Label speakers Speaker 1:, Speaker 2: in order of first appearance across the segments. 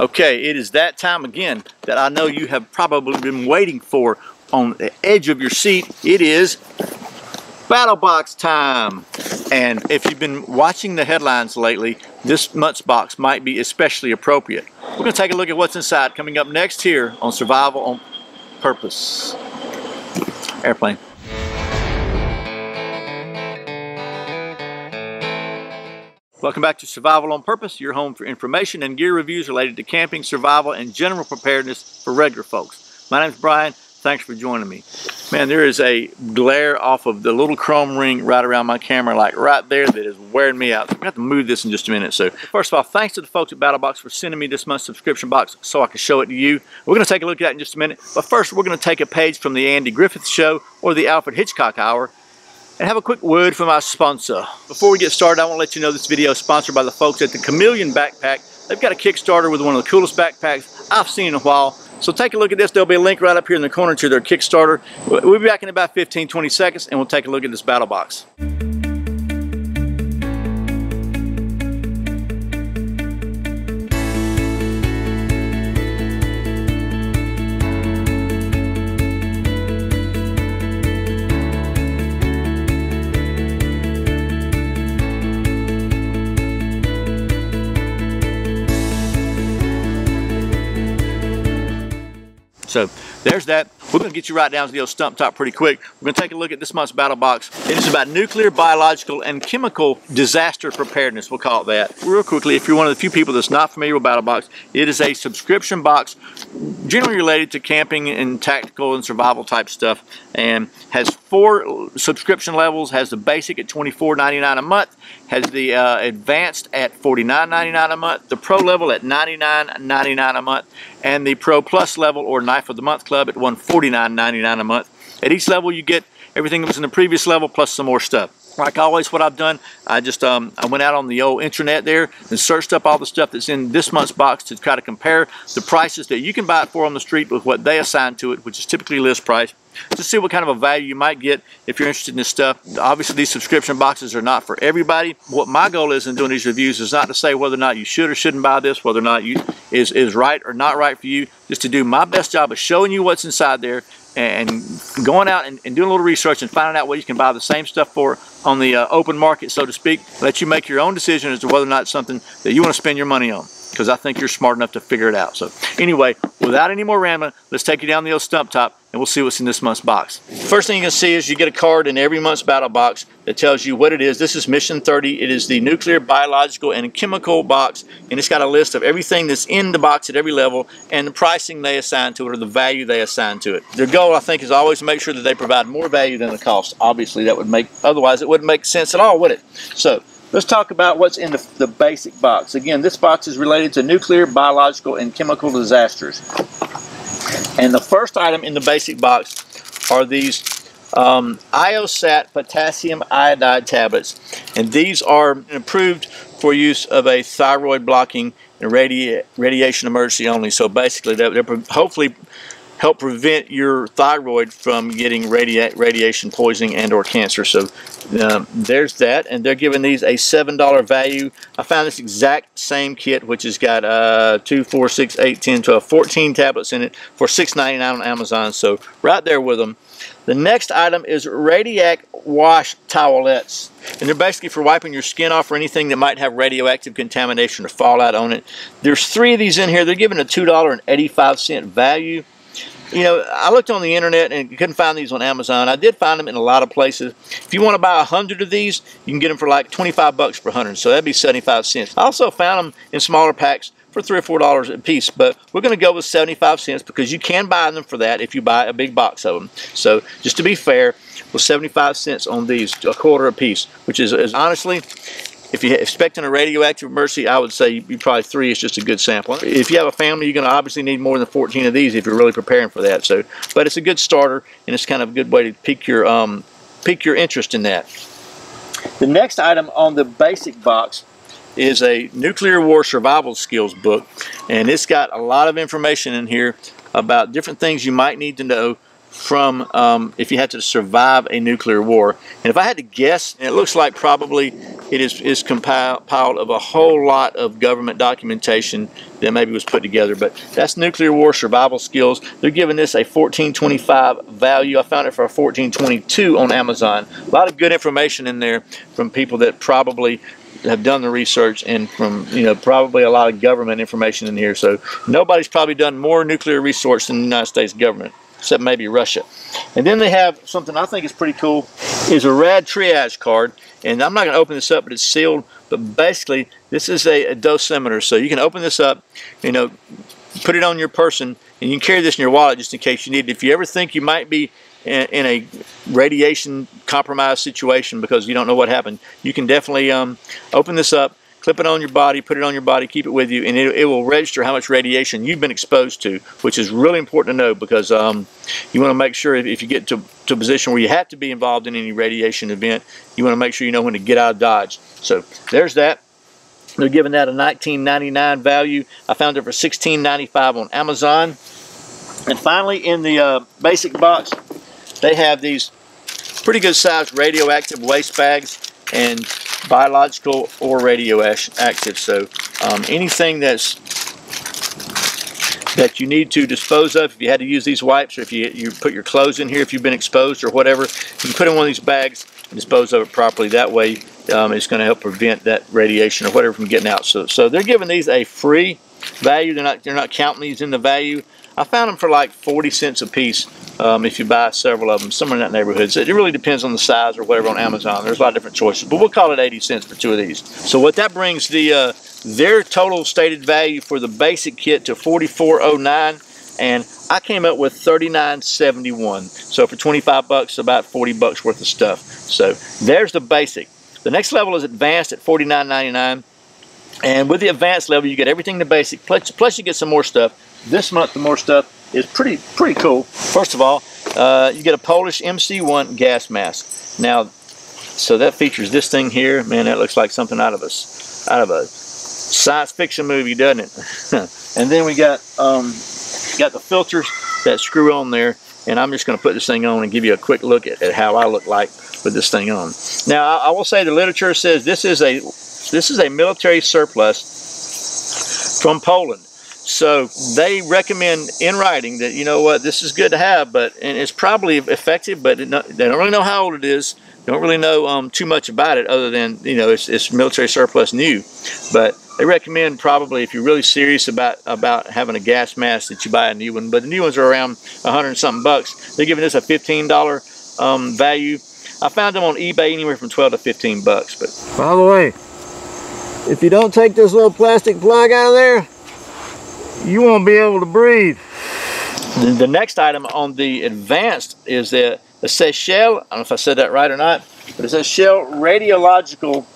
Speaker 1: Okay, it is that time again that I know you have probably been waiting for on the edge of your seat. It is Battlebox time. And if you've been watching the headlines lately, this month's box might be especially appropriate. We're going to take a look at what's inside coming up next here on Survival on Purpose. Airplane. Welcome back to Survival on Purpose, your home for information and gear reviews related to camping, survival, and general preparedness for regular folks. My name's Brian. Thanks for joining me. Man, there is a glare off of the little chrome ring right around my camera, like right there, that is wearing me out. I'm going to have to move this in just a minute. So first of all, thanks to the folks at Battlebox for sending me this month's subscription box so I can show it to you. We're going to take a look at that in just a minute. But first, we're going to take a page from the Andy Griffith Show or the Alfred Hitchcock Hour and have a quick word from our sponsor. Before we get started, I want to let you know this video is sponsored by the folks at the Chameleon Backpack. They've got a Kickstarter with one of the coolest backpacks I've seen in a while. So take a look at this. There'll be a link right up here in the corner to their Kickstarter. We'll be back in about 15-20 seconds and we'll take a look at this battle box. So there's that. We're going to get you right down to the old stump top pretty quick. We're going to take a look at this month's battle box. It is about nuclear, biological, and chemical disaster preparedness. We'll call it that. Real quickly, if you're one of the few people that's not familiar with Battlebox, it is a subscription box generally related to camping and tactical and survival type stuff, and has 4 subscription levels. Has the basic at $24.99 a month, has the advanced at $49.99 a month, the pro level at $99.99 a month, and the Pro Plus level or Knife of the Month Club at $149.99 a month. At each level you get everything that was in the previous level plus some more stuff. Like always, what I've done, I just I went out on the old internet there and searched up all the stuff that's in this month's box to try to compare the prices that you can buy it for on the street with what they assign to it, which is typically list price, to see what kind of a value you might get if you're interested in this stuff. Obviously, these subscription boxes are not for everybody. What my goal is in doing these reviews is not to say whether or not you should or shouldn't buy this, whether or not you is right or not right for you, just to do my best job of showing you what's inside there and going out and doing a little research and finding out what you can buy the same stuff for on the open market, so to speak. Let you make your own decision as to whether or not it's something that you want to spend your money on, because I think you're smart enough to figure it out. So anyway, without any more rambling, let's take you down the old stump top and we'll see what's in this month's box. First thing you can see is you get a card in every month's battle box that tells you what it is. This is Mission 30. It is the nuclear, biological, and chemical box, and it's got a list of everything that's in the box at every level and the pricing they assign to it, or the value they assign to it. Their goal, I think, is always to make sure that they provide more value than the cost. Obviously, that would make, otherwise it wouldn't make sense at all, would it? So let's talk about what's in the basic box. Again, this box is related to nuclear, biological, and chemical disasters. And the first item in the basic box are these IOSAT potassium iodide tablets. And these are approved for use of a thyroid blocking and radiation emergency only. So basically, they're hopefully help prevent your thyroid from getting radiation poisoning and or cancer. So there's that, and they're giving these a $7 value. I found this exact same kit, which has got 2, 4, 6, 8, 10, 12, 14 tablets in it for $6.99 on Amazon. So right there with them. The next item is Radioactive wash towelettes, and they're basically for wiping your skin off or anything that might have radioactive contamination or fallout on it. There's 3 of these in here. They're giving a $2.85 value. You know, I looked on the internet and couldn't find these on Amazon. I did find them in a lot of places. If you want to buy 100 of these, you can get them for like 25 bucks per 100, so that'd be 75 cents. I also found them in smaller packs for $3 or $4 a piece, but we're going to go with 75 cents because you can buy them for that if you buy a big box of them. So just to be fair, with 75 cents on these, a quarter a piece, which is honestly, if you're expecting a radioactive emergency, I would say you probably 3 is just a good sample. If you have a family, you're going to obviously need more than 14 of these if you're really preparing for that. So, but it's a good starter, and it's kind of a good way to pique your interest in that. The next item on the basic box is a nuclear war survival skills book, and it's got a lot of information in here about different things you might need to know from if you had to survive a nuclear war. And if I had to guess, it looks like probably it is compiled of a whole lot of government documentation that maybe was put together. But that's nuclear war survival skills. They're giving this a 1425 value. I found it for a 1422 on Amazon. A lot of good information in there from people that probably have done the research, and from, you know, probably a lot of government information in here. So nobody's probably done more nuclear research than the United States government, except maybe Russia. And then they have something I think is pretty cool, is a rad triage card. And I'm not going to open this up, but it's sealed. But basically, this is a dosimeter. So you can open this up, you know, put it on your person, and you can carry this in your wallet just in case you need it. If you ever think you might be in a radiation compromised situation because you don't know what happened, you can definitely open this up, clip it on your body, put it on your body, keep it with you, and it will register how much radiation you've been exposed to, which is really important to know, because you want to make sure if you get to a position where you have to be involved in any radiation event, you want to make sure you know when to get out of Dodge. So there's that. They're giving that a $19.99 value. I found it for $16.95 on Amazon. And finally, in the basic box, they have these pretty good sized radioactive waste bags, and biological or radioactive. So anything that you need to dispose of, if you had to use these wipes, or if you put your clothes in here, if you've been exposed or whatever, you can put in one of these bags and dispose of it properly. That way it's going to help prevent that radiation or whatever from getting out. So they're giving these a free value. They're not counting these in the value. I found them for like 40 cents a piece if you buy several of them, somewhere in that neighborhood. So it really depends on the size or whatever on Amazon. There's a lot of different choices, but we'll call it 80 cents for 2 of these. So what that brings their total stated value for the basic kit to $44.09, and I came up with $39.71. So for 25 bucks, about 40 bucks worth of stuff. So there's the basic. The next level is advanced at $49.99. And with the advanced level, you get everything the basic, plus you get some more stuff. This month, the more stuff is pretty cool. First of all, you get a Polish Mc1 Gas Mask. Now, so that features this thing here. Man, that looks like something out of a science fiction movie, doesn't it? And then we got the filters that screw on there. And I'm just going to put this thing on and give you a quick look at how I look like with this thing on. Now, I will say the literature says this is a military surplus from Poland. So they recommend in writing that, you know what, this is good to have, and it's probably effective, but they don't really know how old it is. They don't really know too much about it, other than, you know, it's military surplus new. But they recommend probably, if you're really serious about having a gas mask, that you buy a new one. But the new ones are around 100 and something bucks. They're giving this a $15 value. I found them on eBay anywhere from 12 to 15 bucks. But by the way, if you don't take this little plastic plug out of there, you won't be able to breathe. The next item on the advanced is the Seychelles, I don't know if I said that right or not, but it's a Seychelles Radiological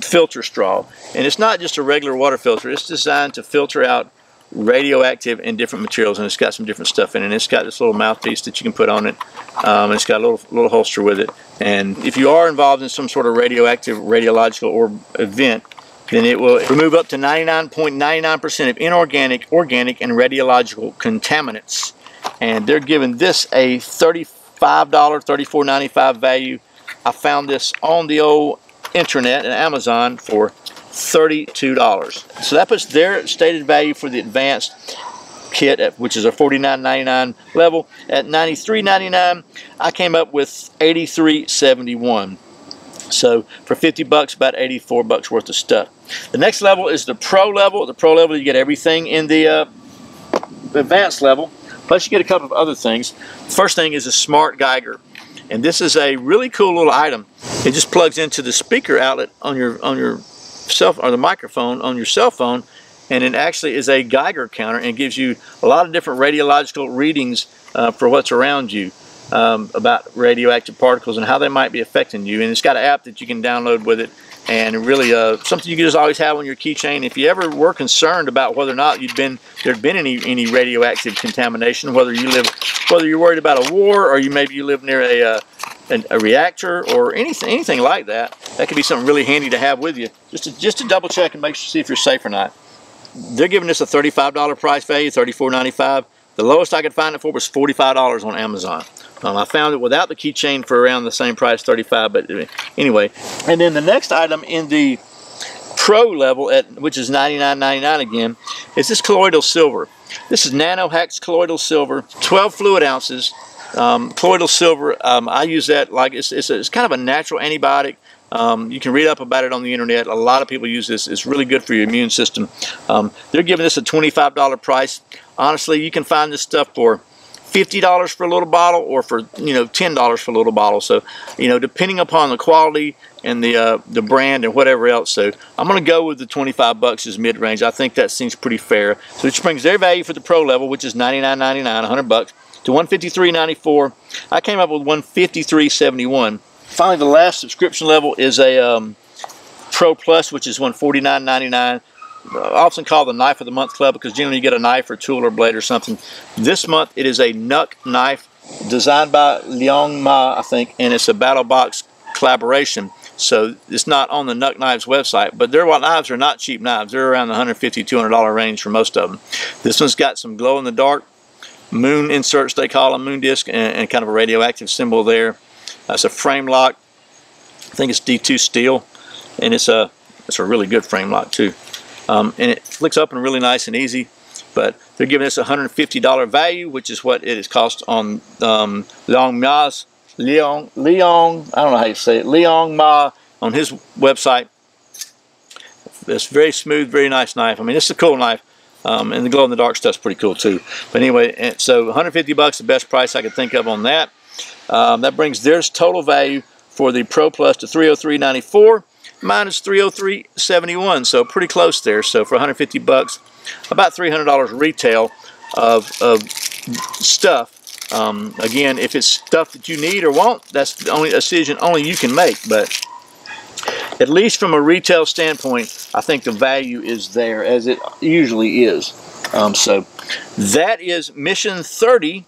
Speaker 1: filter straw. And it's not just a regular water filter. It's designed to filter out radioactive and different materials, and it's got some different stuff in it. And it's got this little mouthpiece that you can put on it. It's got a little holster with it. And if you are involved in some sort of radioactive, radiological, or event, then it will remove up to 99.99% of inorganic, organic, and radiological contaminants. And they're giving this a $35, $34.95 value. I found this on the old internet and Amazon for $32. So that puts their stated value for the advanced kit, which is a $49.99 level, at $93.99. I came up with $83.71. So for 50 bucks, about 84 bucks worth of stuff. The next level is the Pro level. The Pro level, you get everything in the advanced level, plus you get a couple of other things. The first thing is a smart Geiger, and this is a really cool little item. It just plugs into the speaker outlet on your cell, or the microphone on your cell phone, and it actually is a Geiger counter and gives you a lot of different radiological readings for what's around you. About radioactive particles and how they might be affecting you. And it's got an app that you can download with it, and really something you can just always have on your keychain. If you ever were concerned about whether or not there'd been any radioactive contamination, whether you're worried about a war, or maybe you live near a reactor or anything like that, that could be something really handy to have with you, just to double check and see if you're safe or not. They're giving us a $35 price value, $34.95. The lowest I could find it for was $45 on Amazon. I found it without the keychain for around the same price, 35, but anyway. And then the next item in the Pro level, which is $99.99 again, is this Colloidal Silver. This is Nano-Hax Colloidal Silver, 12 fluid ounces. Colloidal Silver, I use that like it's kind of a natural antibiotic. You can read up about it on the internet. A lot of people use this. It's really good for your immune system. They're giving this a $25 price. Honestly, you can find this stuff for $50 for a little bottle, or for $10 for a little bottle. So depending upon the quality and the brand and whatever else. So I'm going to go with the 25 bucks as mid-range. I think that seems pretty fair. So which brings their value for the Pro level, which is $99.99, 100 bucks, to $153.94. I came up with $153.71. Finally, the last subscription level is a Pro Plus, which is $149.99. Often called the Knife of the Month Club, because generally you get a knife or tool or blade or something. This month it is a Nook Knife designed by Liang Ma, I think, and it's a Battlebox collaboration. So it's not on the Nook Knives website, but their knives are not cheap knives. They're around the $150, $200 range for most of them. This one's got some glow-in-the-dark moon inserts, they call them, moon disc, and kind of a radioactive symbol there. It's a frame lock. I think it's D2 steel, and it's a really good frame lock too. And it flicks open really nice and easy, but they're giving us a $150 value, which is what it is cost on Liang Ma, I don't know how you say it, Liang Ma, on his website. It's very smooth, very nice knife. I mean, it's a cool knife, and the glow-in-the-dark stuff's pretty cool too. But anyway, so 150 bucks, the best price I could think of on that. That brings their total value for the Pro Plus to $303.94. Mine is $303.71, so pretty close there. So for 150 bucks, about $300 retail of stuff. Again, if it's stuff that you need or want, that's the only decision only you can make. But at least from a retail standpoint, I think the value is there, as it usually is. So that is Mission 30,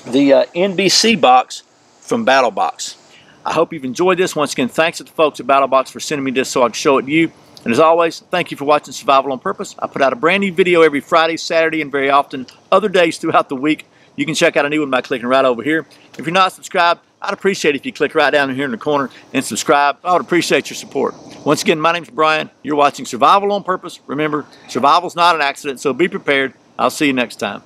Speaker 1: the NBC box from Battlebox. I hope you've enjoyed this. Once again, thanks to the folks at Battlebox for sending me this so I can show it to you. And as always, thank you for watching Survival on Purpose. I put out a brand new video every Friday, Saturday, and very often other days throughout the week. You can check out a new one by clicking right over here. If you're not subscribed, I'd appreciate it if you click right down here in the corner and subscribe. I would appreciate your support. Once again, my name's Brian. You're watching Survival on Purpose. Remember, survival's not an accident, so be prepared. I'll see you next time.